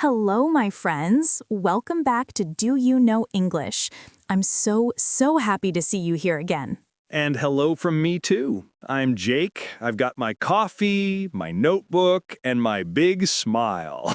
Hello, my friends. Welcome back to Do You Know English? I'm so happy to see you here again. And hello from me too. I'm Jake. I've got my coffee, my notebook, and my big smile.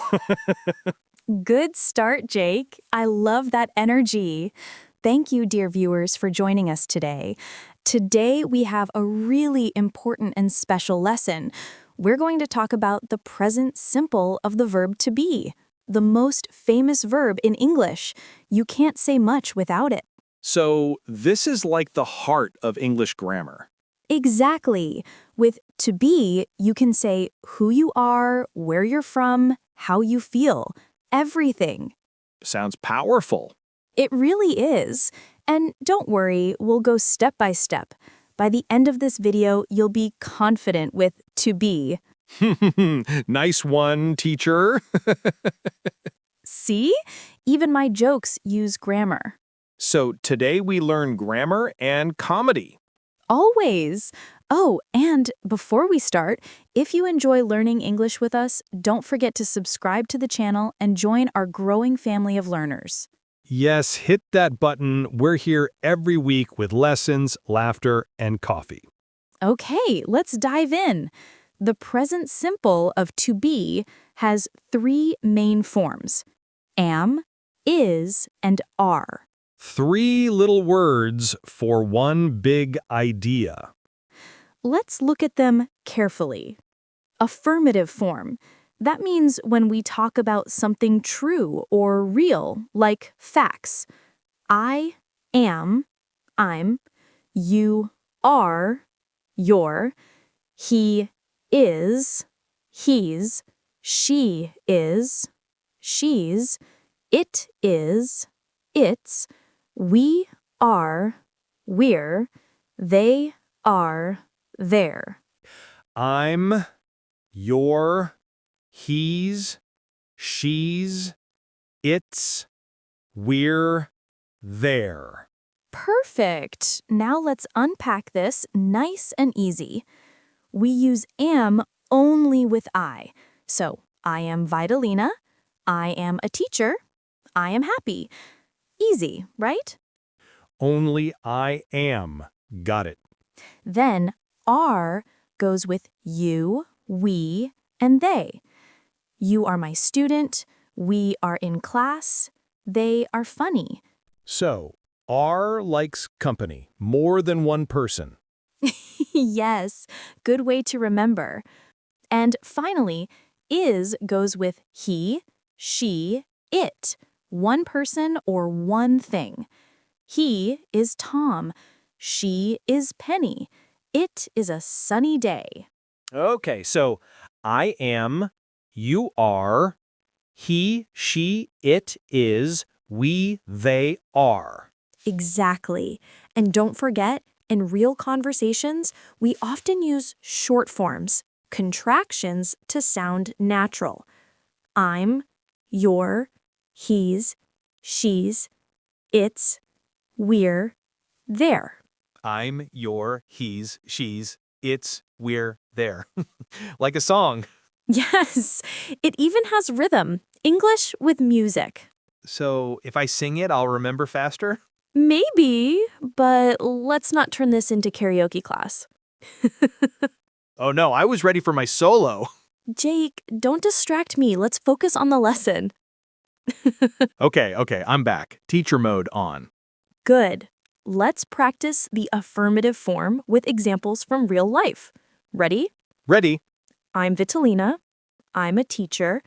Good start, Jake. I love that energy. Thank you, dear viewers, for joining us today. Today, we have a really important and special lesson. We're going to talk about the present simple of the verb to be, the most famous verb in English. You can't say much without it. So this is like the heart of English grammar. Exactly. With to be, you can say who you are, where you're from, how you feel, everything. Sounds powerful. It really is. And don't worry, we'll go step by step. By the end of this video, you'll be confident with to be. Nice one, teacher. See? Even my jokes use grammar. So today we learn grammar and comedy. Always. Oh, and before we start, if you enjoy learning English with us, don't forget to subscribe to the channel and join our growing family of learners. Yes, hit that button. We're here every week with lessons, laughter, and coffee. Okay, let's dive in. The present simple of to be has three main forms: am, is, and are. Three little words for one big idea. Let's look at them carefully. Affirmative form. That means when we talk about something true or real, like facts. I am, I'm, you are, you're, he is, he's, she is, she's, it is, it's, we are, we're, they are, they're. I'm, you're, he's, she's, it's, we're, there. Perfect. Now let's unpack this nice and easy. We use am only with I. So, I am Vitalina, I am a teacher, I am happy. Easy, right? Only I am. Got it. Then are goes with you, we, and they. You are my student, we are in class, they are funny. So, are likes company, more than one person. Yes, good way to remember. And finally, is goes with he, she, it, one person or one thing. He is Tom, she is Penny, it is a sunny day. Okay, so I am, you are, he, she, it is, we, they are. Exactly. And don't forget, in real conversations, we often use short forms, contractions to sound natural. I'm, you're, he's, she's, it's, we're, they're. I'm, your, he's, she's, it's, we're, there. Like a song. Yes, it even has rhythm. English with music. So if I sing it, I'll remember faster? Maybe, but let's not turn this into karaoke class. Oh no, I was ready for my solo. Jake, don't distract me. Let's focus on the lesson. Okay, I'm back. Teacher mode on. Good. Let's practice the affirmative form with examples from real life. Ready? Ready? I'm Vitalina. I'm a teacher.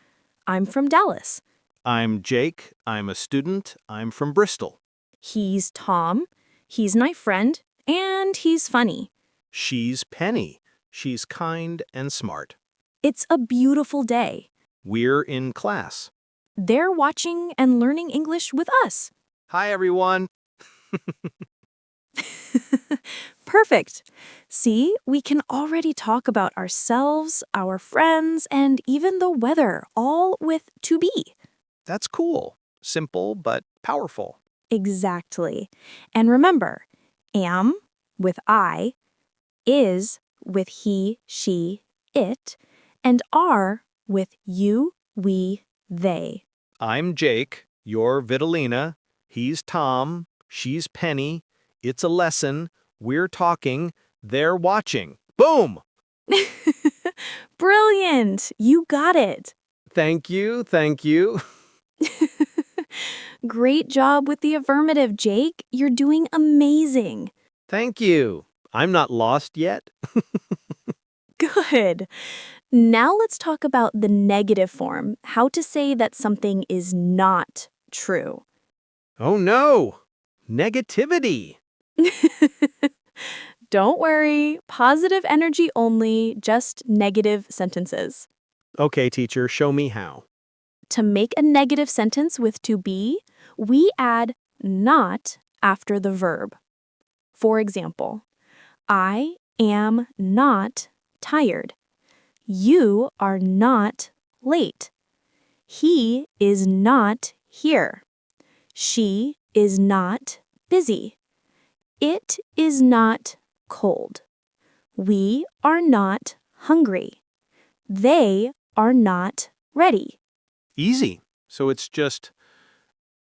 I'm from Dallas. I'm Jake. I'm a student. I'm from Bristol. He's Tom. He's my friend. And he's funny. She's Penny. She's kind and smart. It's a beautiful day. We're in class. They're watching and learning English with us. Hi, everyone. Perfect. See, we can already talk about ourselves, our friends, and even the weather, all with to be. That's cool. Simple, but powerful. Exactly. And remember, am with I, is with he, she, it, and are with you, we, they. I'm Jake, you're Vitalina, he's Tom, she's Penny, it's a lesson, we're talking, they're watching. Boom! Brilliant! You got it. Thank you, thank you. Great job with the affirmative, Jake. You're doing amazing. Thank you. I'm not lost yet. Good. Now let's talk about the negative form, how to say that something is not true. Oh no! Negativity! Don't worry, positive energy only, just negative sentences. Okay, teacher, show me how. To make a negative sentence with to be, we add not after the verb. For example, I am not tired. You are not late. He is not here. She is not busy. It is not cold. We are not hungry. They are not ready. Easy. So it's just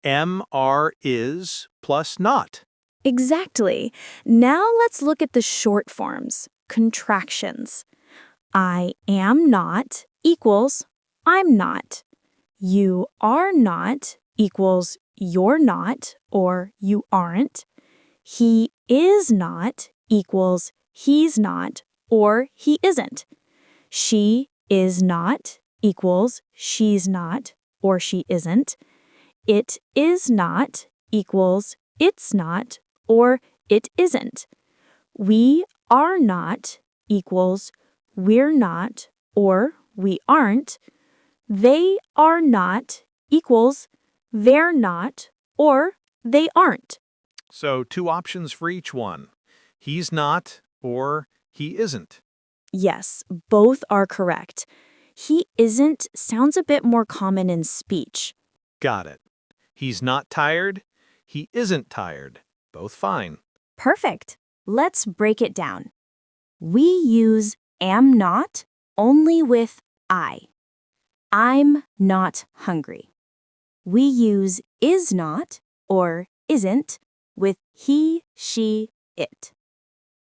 MR is plus not. Exactly. Now let's look at the short forms, contractions. I am not equals I'm not. You are not equals you're not or you aren't. He is not equals he's not or he isn't. She is not equals she's not or she isn't. It is not equals it's not or it isn't. We are not equals we're not or we aren't. They are not equals they're not or they aren't. So 2 options for each one. He's not or he isn't. Yes, both are correct. He isn't sounds a bit more common in speech. Got it. He's not tired. He isn't tired. Both fine. Perfect. Let's break it down. We use am not only with I. I'm not hungry. We use is not or isn't with he, she, it.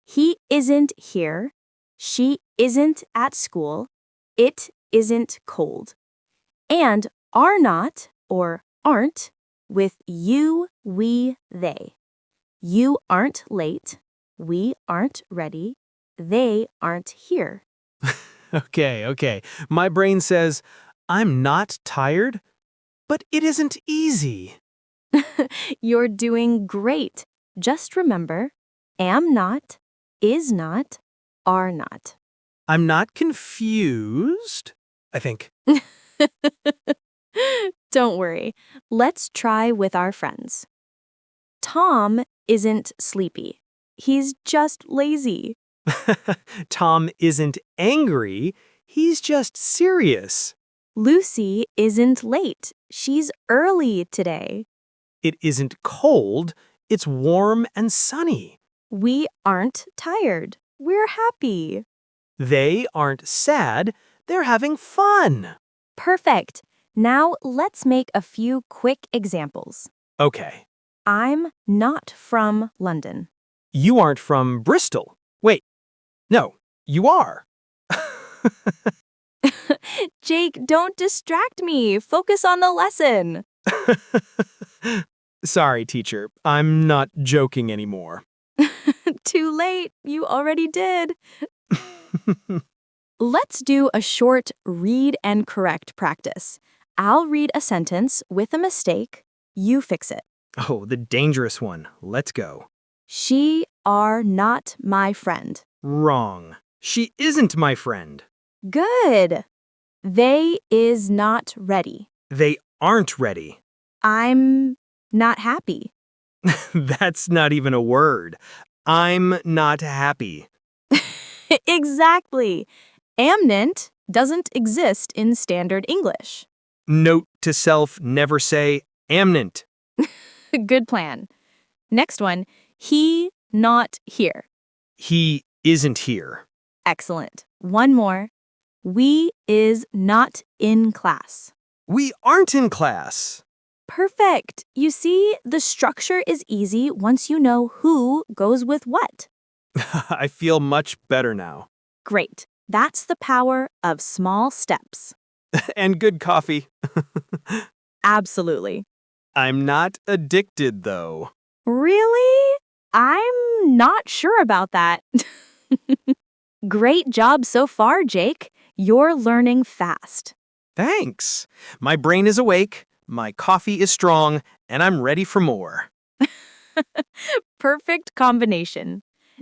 He isn't here. She isn't at school. It isn't cold. And are not or aren't with you, we, they. You aren't late. We aren't ready. They aren't here. Okay. My brain says, I'm not tired, but it isn't easy. You're doing great. Just remember, am not, is not, are not. I'm not confused, I think. Don't worry. Let's try with our friends. Tom isn't sleepy. He's just lazy. Tom isn't angry, he's just serious. Lucy isn't late. She's early today. It isn't cold, it's warm and sunny. We aren't tired. We're happy. They aren't sad, they're having fun. Perfect. Now let's make a few quick examples. Okay, I'm not from London. you aren't from Bristol. Wait, no, you are. Jake, don't distract me. Focus on the lesson. Sorry, teacher, I'm not joking anymore. Too late. You already did. Let's do a short read and correct practice. I'll read a sentence with a mistake. You fix it. Oh, the dangerous one. Let's go. She are not my friend. Wrong. She isn't my friend. Good. They is not ready. They aren't ready. I'm not happy. That's not even a word. I'm not happy. Exactly. Amnent doesn't exist in standard English. Note to self, never say amnent. Good plan. Next one, he not here. He isn't here. Excellent. One more. We is not in class. We aren't in class. Perfect. You see, the structure is easy once you know who goes with what. I feel much better now. Great. That's the power of small steps. And good coffee. Absolutely. I'm not addicted, though. Really? I'm not sure about that. Great job so far, Jake. You're learning fast. Thanks. My brain is awake, my coffee is strong, and I'm ready for more. Perfect combination.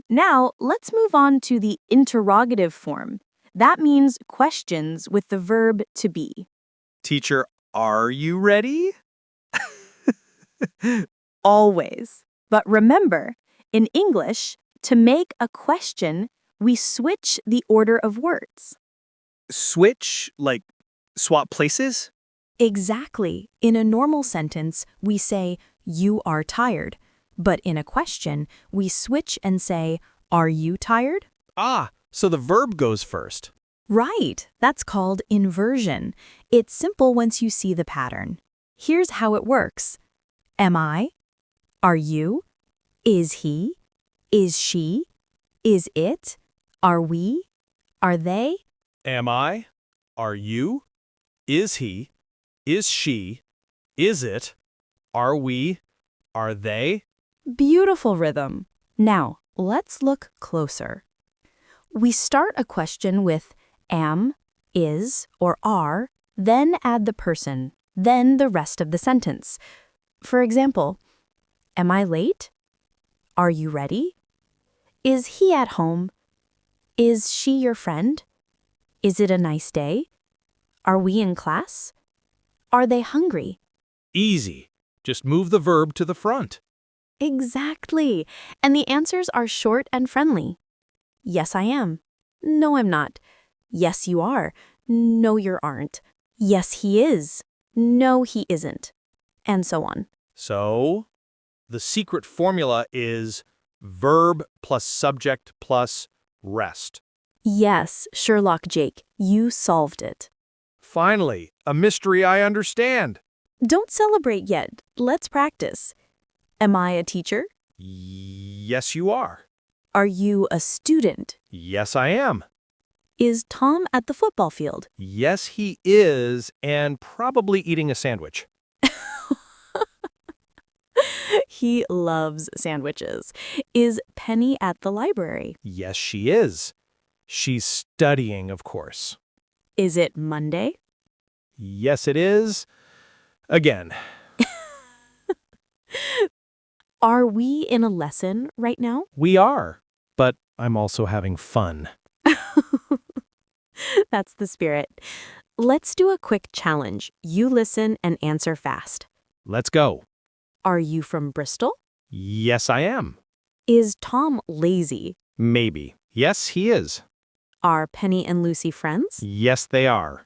Now, let's move on to the interrogative form. That means questions with the verb to be. Teacher, are you ready? Always. But remember, in English, to make a question, we switch the order of words. Switch, like swap places? Exactly. In a normal sentence, we say, you are tired. But in a question, we switch and say, are you tired? Ah, so the verb goes first. Right. That's called inversion. It's simple once you see the pattern. Here's how it works. Am I? Are you? Is he? Is she? Is it? Are we? Are they? Am I? Are you? Is he? Is she? Is it? Are we? Are they? Beautiful rhythm. Now, let's look closer. We start a question with am, is, or are, then add the person, then the rest of the sentence. For example, am I late? Are you ready? Is he at home? Is she your friend? Is it a nice day? Are we in class? Are they hungry? Easy. Just move the verb to the front. Exactly. And the answers are short and friendly. Yes, I am. No, I'm not. Yes, you are. No, you aren't. Yes, he is. No, he isn't. And so on. So, the secret formula is verb plus subject plus rest. Yes, Sherlock Jake, you solved it. Finally, a mystery I understand. Don't celebrate yet. Let's practice. Am I a teacher? Yes, you are. Are you a student? Yes, I am. Is Tom at the football field? Yes, he is, and probably eating a sandwich. He loves sandwiches. Is Penny at the library? Yes, she is. She's studying, of course. Is it Monday? Yes, it is. Again. Are we in a lesson right now? We are, but I'm also having fun. That's the spirit. Let's do a quick challenge. You listen and answer fast. Let's go. Are you from Bristol? Yes, I am. Is Tom lazy? Maybe. Yes, he is. Are Penny and Lucy friends? Yes, they are.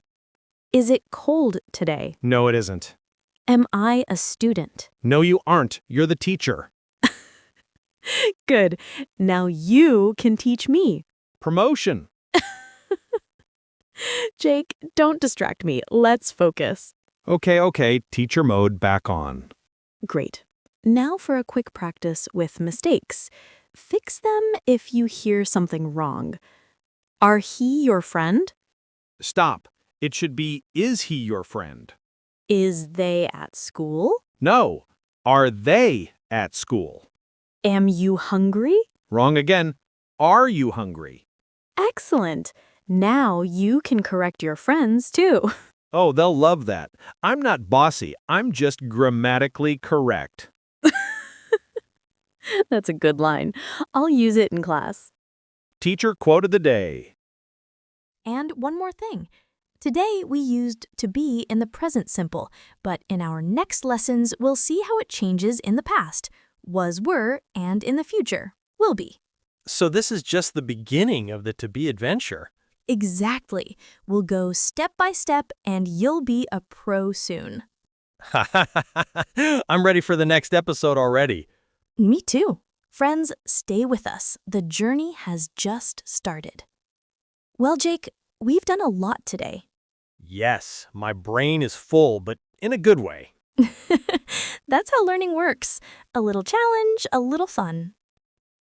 Is it cold today? No, it isn't. Am I a student? No, you aren't. You're the teacher. Good. Now you can teach me. Promotion. Jake, don't distract me. Let's focus. Okay. Teacher mode back on. Great. Now for a quick practice with mistakes. Fix them if you hear something wrong. Are he your friend? Stop. It should be, is he your friend? Is they at school? No. Are they at school? Am you hungry? Wrong again. Are you hungry? Excellent. Now you can correct your friends too. Oh, they'll love that. I'm not bossy. I'm just grammatically correct. That's a good line. I'll use it in class. Teacher quote of the day. And one more thing. Today we used to be in the present simple, but in our next lessons we'll see how it changes in the past, was, were, and in the future, will be. So this is just the beginning of the to-be adventure. Exactly. We'll go step by step and you'll be a pro soon. I'm ready for the next episode already. Me too. Friends, stay with us. The journey has just started. Well, Jake, we've done a lot today. Yes, my brain is full, but in a good way. That's how learning works. A little challenge, a little fun.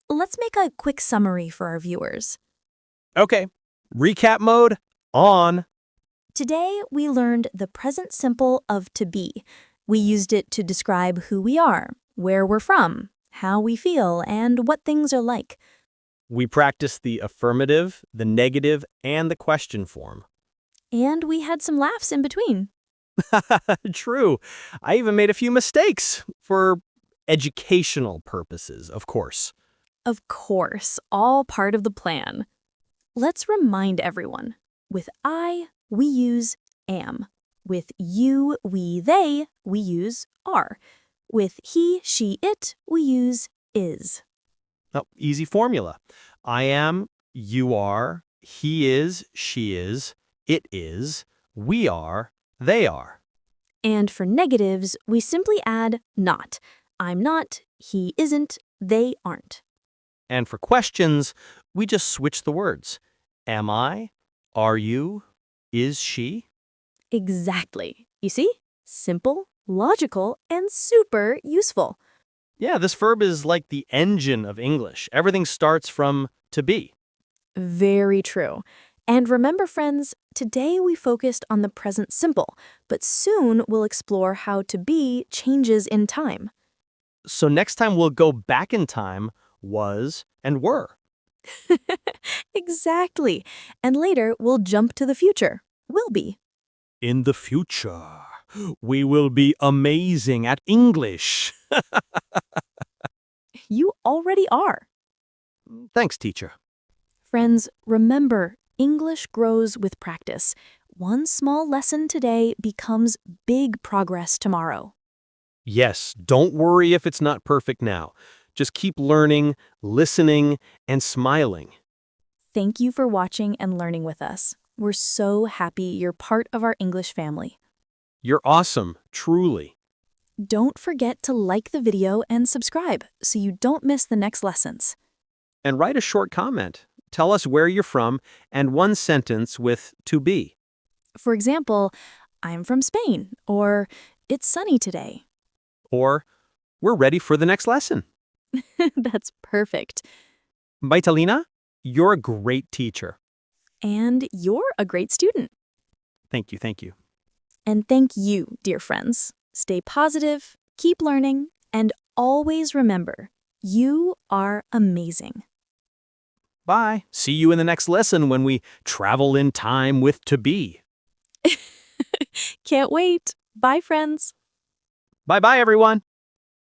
Let's make a quick summary for our viewers. Okay, recap mode on. Today, we learned the present simple of to be. We used it to describe who we are, where we're from, how we feel, and what things are like. We practiced the affirmative, the negative, and the question form. And we had some laughs in between. True. I even made a few mistakes for educational purposes, of course. Of course, all part of the plan. Let's remind everyone. With I, we use am. With you, we, they, we use are. With he, she, it, we use is. Oh, easy formula. I am, you are, he is, she is, it is, we are, they are. And for negatives, we simply add not. I'm not, he isn't, they aren't. And for questions, we just switch the words. Am I? Are you? Is she? Exactly. You see? Simple, logical, and super useful. Yeah, this verb is like the engine of English. Everything starts from to be. Very true. And remember, friends, today we focused on the present simple, but soon we'll explore how to be changes in time. So next time we'll go back in time, was and were. Exactly. And later we'll jump to the future. Will be. In the future, we will be amazing at English. You already are. Thanks, teacher. Friends, remember, English grows with practice. One small lesson today becomes big progress tomorrow. Yes, don't worry if it's not perfect now. Just keep learning, listening, and smiling. Thank you for watching and learning with us. We're so happy you're part of our English family. You're awesome, truly. Don't forget to like the video and subscribe so you don't miss the next lessons. And write a short comment. Tell us where you're from and one sentence with to be. For example, I'm from Spain, or it's sunny today. Or, we're ready for the next lesson. That's perfect. Vitalina, you're a great teacher. And you're a great student. Thank you, thank you. And thank you, dear friends. Stay positive, keep learning, and always remember, you are amazing. Bye. See you in the next lesson when we travel in time with to be. Can't wait. Bye, friends. Bye-bye, everyone.